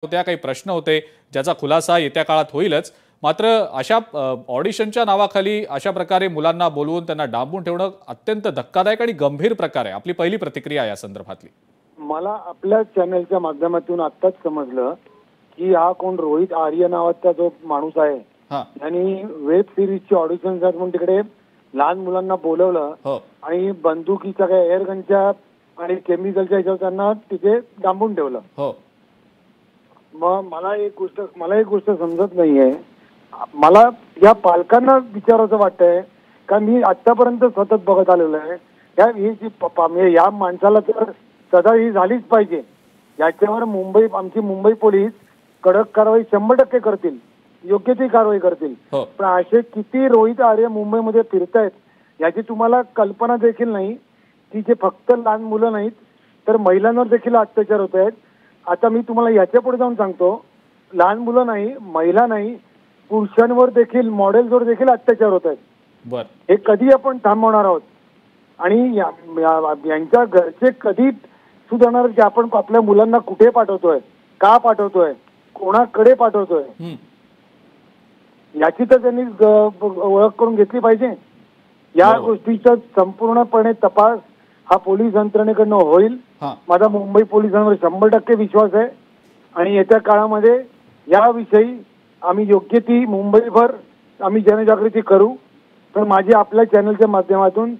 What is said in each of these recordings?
होत्या, काही प्रश्न होते ज्याचा खुलासा येत्या काळात होईलच। मात्र अशा ऑडिशनच्या नावाखाली अशा प्रकारे मुलांना बोलवून त्यांना डांबून ठेवणं अत्यंत धक्कादायक आणि गंभीर प्रकार आहे। आपली पहिली प्रतिक्रिया या संदर्भातली। मला आपल्या चॅनलच्या माध्यमातून आत्ताच समजलं की हा कोण रोहित आर्य नावाचा जो माणूस आहे यांनी वेब सिरीजची ऑडिशन म्हणून तिकडे लहान मुलांना बोलवलं आणि बंदुकीच्या काय एअर गनच्या आणि केमिकलच्या ह्याच्यावर त्यांना तिथे डांबून ठेवलं। मग मला एक गोष्ट समजत नाहीये, मला या पालकांना विचारायचं वाटतंय का मी आतापर्यंत सतत बघत आलेलो आहे या माणसाला तर सजा ही झालीच पाहिजे, याच्यावर आमची मुंबई पोलीस कडक कारवाई 100% करतील, योग्य ती कारवाई करतील। पण असे किती रोहित आर्य मुंबईमध्ये फिरतायत याची तुम्हाला कल्पना देखील नाही की जे फक्त लहान मुलं नाहीत तर महिलांवर देखील अत्याचार होत आहेत। आता मी तुम्हाला याच्या पुढे जाऊन सांगतो, लहान मुलं नाही, महिला नाही, पुरुषांवर देखील मॉडेल्सवर देखील अत्याचार होत आहेत। हे कधी आपण थांबवणार आहोत आणि यांच्या घरचे कधी सुधारणार की आपण आपल्या मुलांना कुठे पाठवतोय, का पाठवतोय, कोणाकडे पाठवतोय याची तर त्यांनी ओळख करून घेतली पाहिजे। या गोष्टीचा संपूर्णपणे तपास हा पोलीस यंत्रणेकडनं होईल। माझा मुंबई पोलिसांवर 100% विश्वास आहे आणि येत्या काळामध्ये याविषयी आम्ही योग्य ती मुंबईभर आम्ही जनजागृती करू। तर माझी आपल्या चॅनलच्या माध्यमातून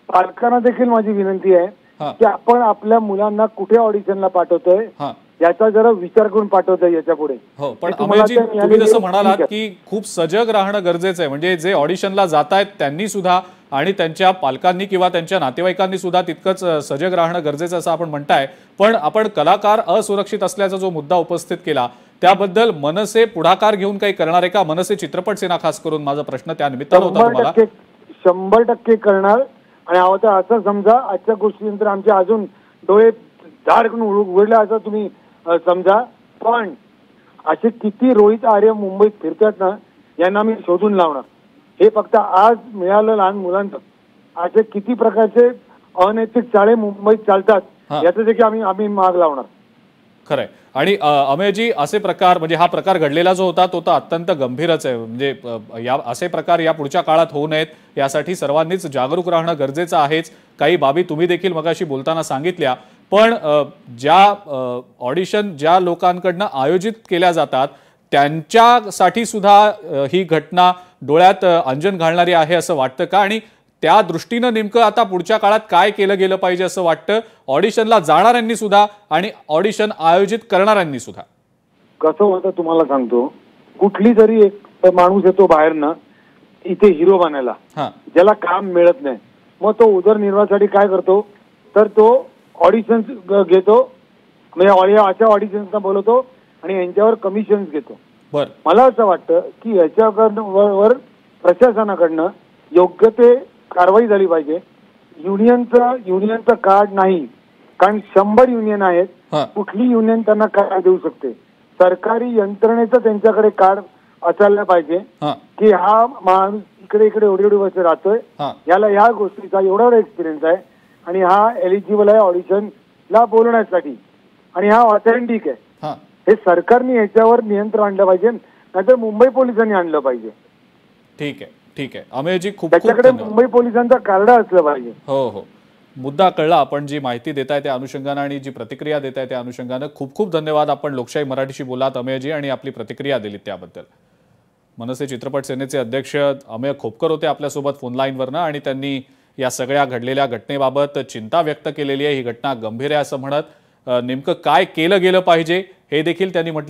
पालकांना देखील माझी विनंती आहे की आपण आपल्या मुलांना कुठे ऑडिशनला पाठवतोय याचा जरा विचार करून पाठवतोय याच्या पुढे। हो, पण अमेयजी तुम्ही जसं म्हणालात की खूप सजग राहणं गरजेचं आहे, म्हणजे जे ऑडिशनला जात आहेत त्यांनी सुद्धा आणि त्यांच्या पालकांनी किंवा त्यांच्या नातेवाईकांनी सुद्धा तितकंच सजग राहणं गरजेचं असं आपण म्हणताय। पण आपण कलाकार असुरक्षित असल्याचा जो मुद्दा उपस्थित केला त्याबद्दल मनसे पुढाकार घेऊन काही करणार आहे का? मनसे चित्रपट सेना खास करून माझा प्रश्न त्या निमित्तानं होता तुम्हाला। 100% करणार। आणि आता असं समजा आजच्या गोष्टीनंतर आमचे अजून डोळे धाड करून उघडले असं तुम्ही समजा। पण असे किती रोहित आर्य मुंबईत फिरतात ना, यांना मी शोधून लावणार। हे फक्त आज मिळालं लहान मुलांचं, असे किती प्रकारचे अनैतिक चाळे मुंबईत चालतात याचं देखील आम्ही माग लावणार। खरंय। आणि अमेयजी असे प्रकार म्हणजे हा प्रकार घडलेला जो होता तो तर अत्यंत गंभीरच आहे, म्हणजे असे प्रकार या पुढच्या काळात होऊ नयेत यासाठी सर्वांनीच जागरूक राहणं गरजेचं आहेच। काही बाबी तुम्ही देखील मगाशी बोलताना सांगितल्या, पण ज्या ऑडिशन ज्या लोकांकडनं आयोजित केल्या जातात त्यांच्यासाठी सुद्धा ही घटना डोळ्यात अंजन घालणारी आहे असं वाटतं का? आणि त्या दृष्टीनं नेमकं आता पुढच्या काळात काय केलं गेलं पाहिजे असं वाटतं ऑडिशनला जाणाऱ्यांनी सुद्धा आणि ऑडिशन आयोजित करणाऱ्यांनी सुद्धा? कसं होतं तुम्हाला सांगतो, कुठली तरी एक माणूस येतो बाहेरनं इथे हिरो बनायला, ज्याला काम मिळत नाही, मग तो उदरनिर्वाहासाठी काय करतो तर तो ऑडिशन घेतो, म्हणजे अशा ऑडिशन्सना बोलवतो आणि यांच्यावर कमिशन्स घेतो। मला असं वाटतं की याच्यावर प्रशासनाकडनं योग्य ते कारवाई झाली पाहिजे। युनियनचं कार्ड नाही, कारण 100 युनियन आहेत, कुठली युनियन त्यांना कार्ड देऊ शकते? सरकारी यंत्रणेचं त्यांच्याकडे कार्ड असायला पाहिजे की हा माणूस इकडे एवढे वर्ष राहतोय, याला या गोष्टीचा एवढा एक्सपिरियन्स आहे आणि हा एलिजिबल आहे ऑडिशनला बोलण्यासाठी आणि हा ऑथेंटिक आहे। हे सरकारने याच्यावर नियंत्रण आणलं पाहिजे, नाहीतर मुंबई पोलिसांनी आणलं पाहिजे। ठीक आहे, ठीक आहे अमेयजी, खूप त्याच्याकडे मुंबई पोलिसांचा कार्ड असलं पाहिजे। हो, मुद्दा कळला। आपण जी माहिती देताय त्या अनुषंगाने आणि जी प्रतिक्रिया देताय त्या अनुषंगाने खूप खूप धन्यवाद। आपण लोकशाही मराठीशी बोलात अमेयजी आणि आपली प्रतिक्रिया दिलीत त्याबद्दल। मनसे चित्रपट सेनेचे अध्यक्ष अमेय खोपकर होते आपल्यासोबत फोन लाईनवरनं आणि त्यांनी या सगळ्या घडलेल्या घटनेबाबत चिंता व्यक्त केलेली आहे। ही घटना गंभीर आहे असं म्हणत नेमकं काय केलं गेलं पाहिजे हे देखील त्यांनी म्हटलं।